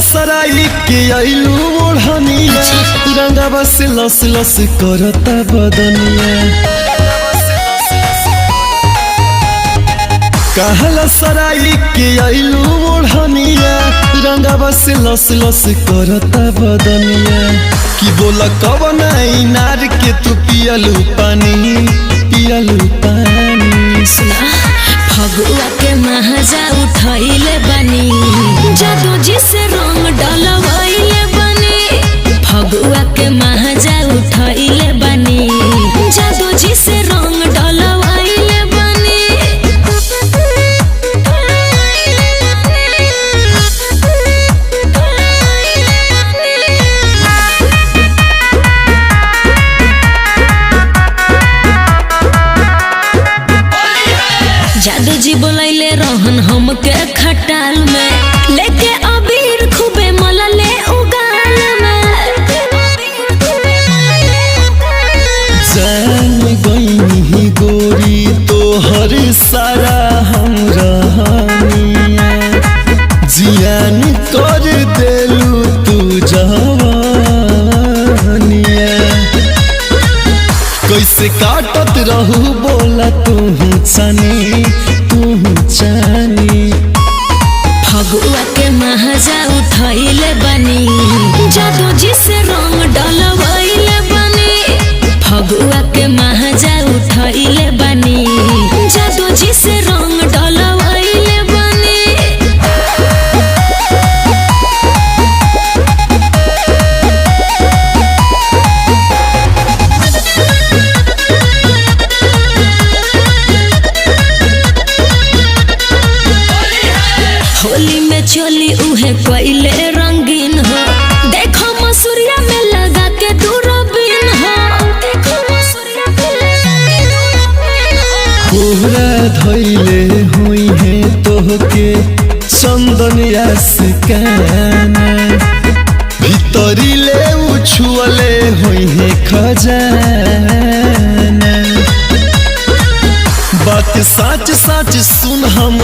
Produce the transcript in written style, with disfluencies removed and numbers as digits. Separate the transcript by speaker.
Speaker 1: सराई के आइलू ओढ़निया रंगवा से लस लस करता बदनिया कहला सराई के आइलू ओढ़निया रंगवा से लस लस करता बदनिया कि बोला कवन इनार के तू पियलू पानी
Speaker 2: सुना फगुआ के महाजा उठैले बनी जादू जी से रंग डलवैले बनी फगुआ के महाजा उठैले बनी जादू जी से रंग डलवैले बनी जादू जी बोलैले रहन हमके खटाल में लेके अबीर खूबे मलले उगाल में
Speaker 1: जान गई गोरी तो हर सारा हम रहनिया जियान कर देलू तू जवानिया कैसे काटत रहू बोला तू चानी
Speaker 2: फगुआ के महाजा उठैले बनी जादू जी से रंग डलवैले बनी फगुआ के महाजा उठैले बनी जादू जी से रंग डलवैले बनी होली में चोली उहे कोइले रंगीन हो देखो मसूरिया में लगा के दूरबीन हो देखो मसूरिया में लगा के दूरबीन हो
Speaker 1: पूरा धैले हुई है तोहके चंदन यासिकाना भीतरी ले उछुअले हुई है खजाना बात सच सच सुन हम